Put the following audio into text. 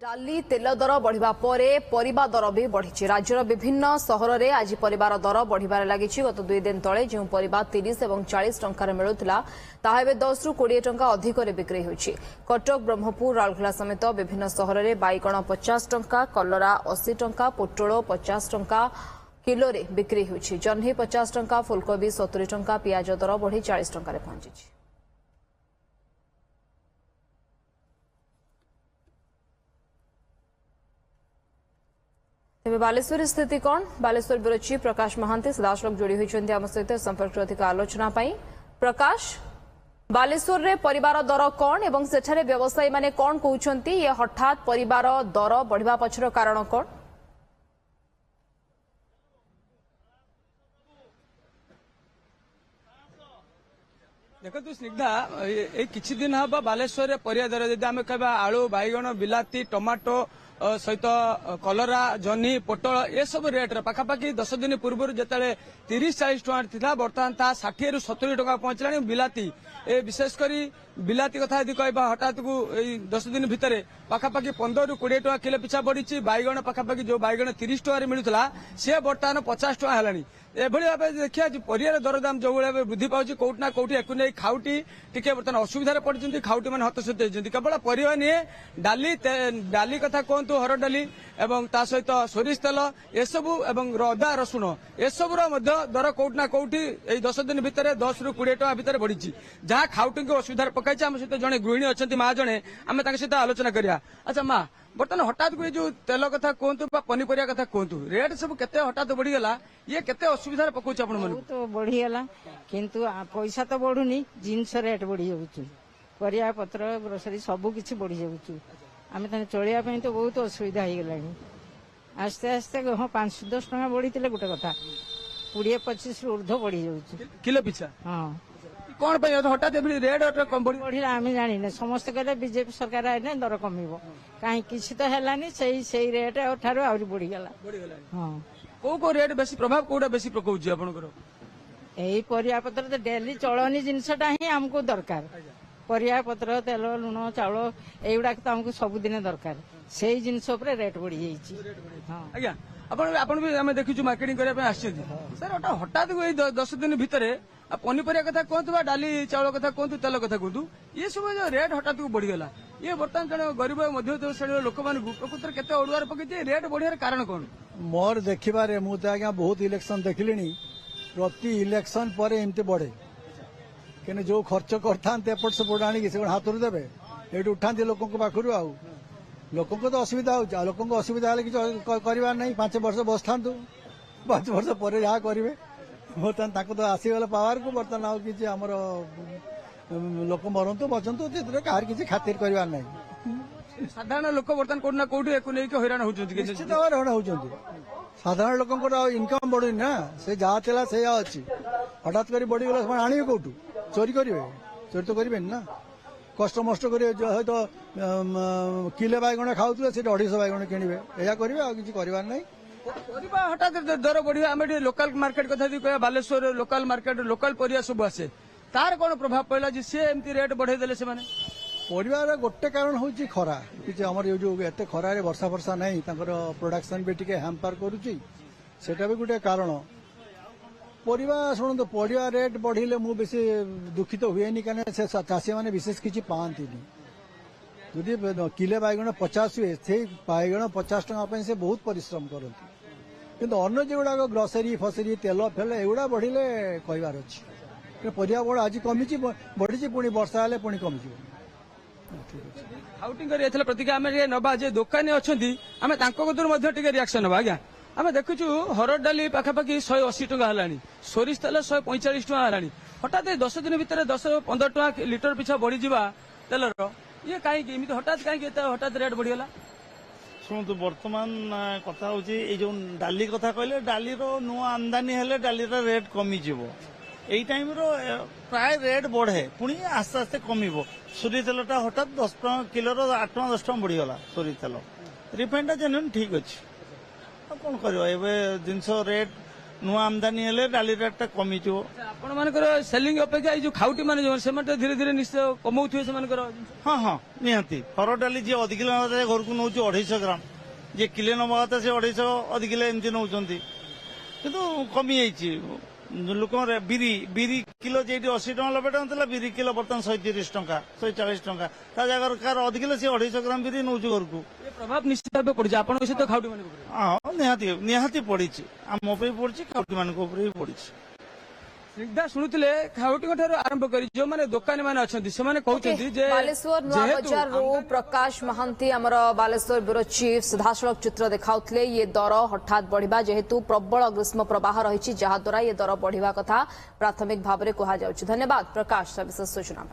डाली तेल दर बढ़िबा परे परिबा दर भी बढ़ी राज्यर विभिन्न सहर में आज परिबार दर बढ़िबार लगी गत 2 दिन तले जो परिबा 30 और 40 टंकार मिलुला ताहा एबे 10 रु 20 टंका अधिक बिक्री होछि। कटक ब्रह्मपुर राउरकेला समेत विभिन्न सहर में बैगण 50 टंका कलरा 80 टंका पोटल 50 टंका किलो रे बिक्री होछि। जह्नी 50 टंका फुलकोबी 70 टंका पियाज दर बढ़ी 40 टंका पहुंची। तेज बालेश्वर स्थिति कौन बालेश्वर ब्यूरो प्रकाश महांती सीधासलख जोड़ी होती आम सहित संपर्क अधिक आलोचना प्रकाश बालेश्वर रे परिवार दर कौन एवं सेठारे व्यवसायी माने कौन कहते ये हठात परिवार दर बढ़िबा पछर कारण कौन? देखो स्निग्धा ये किछि दिन हम बालेश्वर परिया दर जदि आम कह आलू बैगण बिलाती टमाटो सहित कलरा जह्नी पोटल ये सब रेट पाखापाखि 10 दिन पूर्व जिते 30-40 टଙ୍କା था बर्तमान ता 60 रु 70 टଙ୍କା पहुंचला बिलाती ए विशेषकर बिलाती कथा यदि कहबा हठात को 10 दिन भितर पाखापाखि 15 रु 20 टଙ୍କା किलो पिछा बढ़ी। बैगण पाखापाखि जो बैगण 30 टଙ୍କା मिलूला सी बर्तमान 50 टଙ୍କା है। एभली भाव देखिए परिवार दरदाम जो भाव वृद्धि पाँच कौटना कौटी एक नहीं खाउटी टिके बर्तमान असुविधा पड़ती खाउटी मैंने हतसत होती केवल परिवा निए डाली कथा कहतु हर डाली एवं ता सहित सोरिष तेल एसबू एवं अदा रसुण एसबूर दर कौटना कौटी 10 दिन भितर 10 रु 20 टଙ୍କା भितर बढ़ी जहाँ खाउटी को असुविधा पकड़ आम सहित जड़े गृहिणी अच्छा माँ जड़े आम सहित आलोचना करिया। अच्छा माँ बर्तमान हठात को जो तेल कथा कहतु पनीपरिया कथा कहतु रेट सब केते हठात बढ़ीगला ये केते असुविधा पकाउछ आपण मन तो बढ़ीगला किंतु पैसा तो बढ़ुनी जिनस रेट बढ़ी जाउछ परिया पत्र ग्रोसरी सब किछि बढ़ी जाउछ आमे तने चलिया पई तो बहुत असुविधा हो गलानी। आस्ते आस्ते हाँ 5-10 टଙ୍କା बढ़ीतिले गोटे कथा 20-25 ऊर्ध्व बढ़ी जाउछ किलो पिछा। हाँ कौन पे हठात रेट कम बढ़िला आम जानी समस्त कहले बीजेपी सरकार आने दर कमिबो कहीं किसी तो हेलानी सही रेट ठारू आउरी बढ़ीगला। हाँ को रेट बेसी प्रभाव कोडा बेसी पकाउछ आपनकर एई परिया पत्र तो डेली चलनी जिनसटा ही हमको दरकार परिया पत्र तेल लुण चाउल एगुड़ा तो हमको सबुदिन दरकार से जिनस रेट बढ़ी जाइए। हाँ आज्ञा आपण भी आम देखु मार्केटिंग करने सर हठात 10 दिन भितर पनीपरिया कथा कहतु डाली चाउल कथा कहतु तेल कथा कहतु ये सब जो रेट हठात को बढ़ीगला ये बर्तमान जन गरीब मध्यम श्रेणी लोक मानू प्रकृत केते ओडुआर पकई रेट बढ़ियार कारण कौन? मोर देखिबारे मु तो आज्ञा बहुत इलेक्शन देखलिनी प्रति इलेक्शन पर एमती बढ़े कि जो खर्च करते एपट सेपट आनिक से हाथ देवे ये उठा लोक पाखु आउ लोक तो असुविधा हो लोक असुविधा करार नहीं 5 वर्ष बस था 5 वर्ष पर जहाँ करेंगे बर्तमान तो आसीगला पावर को बर्तमान आउ कि आमर लोक मरतु बचतु कहार किसी खातिर करार नहीं। साधारण लोक बर्तमान कोना कोठी एक नहीं हैरान होउछन्ती निश्चित भाव हैरान होउछन्ती साधारण लोकंकर इनकम बढ़ुनी ना से जहाँ थिला से अच्छी हठात कर बढ़ीगला आने कौटू चोरी करेंगे चोरी तो करेंगे ना कष्ट मस्ट करेंगे तो किले बैगण खाऊे से 250 बैगण किणवे या करेंगे आ कि करार नहीं। हठात दर बढ़िया आम लोकाल मार्केट कथा कह बालेश्वर लोकाल मार्केट लोकाल परिया सब आसे तार कौन प्रभाव पड़ा सी एमती रेट बढ़े देले से माने परिवार गोटे कारण हूँ खरा कि आमर ये जो एत खरारे वर्षा वर्षा नहीं प्रोडक्शन भी टिके हैम्पर करुच्ची सेटा भी गोटे कारण परिवा शुणु परिवा रेट बढ़िले मु बेसी दुखित हुए कहीं चाषी मैंने विशेष किसी पाती जदि किले बैगण 50 हुए से बैगण 50 टଙ୍କା से बहुत परिश्रम करती किंतु अन्य जोगुड़ा ग्रोसरी फसरी तेल फेल एगुड़ा बढ़िले कहबार अच्छी परिवा बड़ आज कमी बढ़ी पुणी वर्षा हेल्ले पुणी कमी आउटिंग प्रतिक्रिया आम नवा जे दोकानी अच्छा आम रिएक्शन नवा आज्ञा आम देखु हरड़ डाली पाखापाखि 180 टଙ୍କା है सोरिष तेल 145 टଙ୍କା है हठात 10 दिन भितर 10-15 टଙ୍କା लिटर पिछा बढ़ी तेलर ये कहीं हठात कहीं हठात रेट बढ़ीगला शुणु बर्तमान कथा हूँ जो डाली कथा कहले डाली नुआ आमदानी हेले डाली रेट कमिज यही टाइम प्राय रेट बढ़े पुणी आस्ते आस्ते कमिब सोरी तेलटा हठात 10 टଙ୍କା किलो 8 टଙ୍କା 10 टଙ୍କା बढ़ीगला सोरी तेल रिफाइंडा जेन्युइन ठीक अच्छे कौन कर जिनस रेट नुआ आमदानी हेले डाली रेट कमिଯିବ। ଆପଣ ମାନଙ୍କର ସେଲିଂ ଅପେକ୍ଷା ଏଇ ଯୋଉ ଖାଉଟି ମାନେ ଯୋଉ ସେମାନେ ଧୀରେ ଧୀରେ ନିଶ୍ଚୟ କମଉଥିବେ ସେମାନଙ୍କର ହଁ ହଁ ନିହାତି ହରଡ଼ ଡାଲି ଯିଏ ଅଧି କିଲୋ ନେବା କଥା ଘରକୁ ନେଉଛି 250 ଗ୍ରାମ, ଯିଏ କିଲେ ନେବା କଥା ସେ 250 ଅଧି କିଲୋ ଏମିତି ନେଉଛନ୍ତି, କିନ୍ତୁ କମି ଯାଇଛି ଲୋକଙ୍କର। ବିରି କିଲୋ ଯେଠି 80 ଟଙ୍କା 90 ଟଙ୍କା ଥିଲା, ବିରି କିଲୋ ବର୍ତ୍ତମାନ 130 ଟଙ୍କା 140 ଟଙ୍କା, ତା ଜାଗାରେ କାହାର ଅଧି କିଲୋ ସେ 250 ଗ୍ରାମ ବିରି ନେଉଛି ଘରକୁ। ଏ ପ୍ରଭାବ ନିଶ୍ଚିତ ଭାବେ ପଡୁଛି ଆପଣଙ୍କ ସହିତ ଖାଉଟି ମାନଙ୍କ ଉପରେ। ହଁ ନିହାତି ନିହାତି ପଡିଛି, ଆମ ଉପରେ ପଡିଛି, ଖାଉଟି ମାନଙ୍କ ଉପରେ ବି ପଡିଛି। ସ୍ନିଗ୍ଧା ଶୁଣୁଥିଲେ ଖାଉଟିଙ୍କ ଠାରୁ ଆରମ୍ଭ କରି ଯୋଉମାନେ ଦୋକାନୀ ମାନେ ଅଛନ୍ତି ସେମାନେ କହୁଛନ୍ତି ଯେ ବାଲେଶ୍ୱର ନୂଆ ବଜାରରୁ ପ୍ରକାଶ ମହାନ୍ତି ଆମର ବାଲେଶ୍ୱର ବ୍ୟୁରୋ ଚିଫ୍ ସିଧାସଳଖ ଚିତ୍ର ଦେଖାଉଥିଲେ। ये दर हठात बढ़िबा जेहेतु प्रबल ग्रीष्म प्रवाह रही जहाद्वारा ये दर बढ़िबा कथा प्राथमिक भाव में कहुযাଉଛି। धन्यवाद प्रकाश सविशेष सूचना।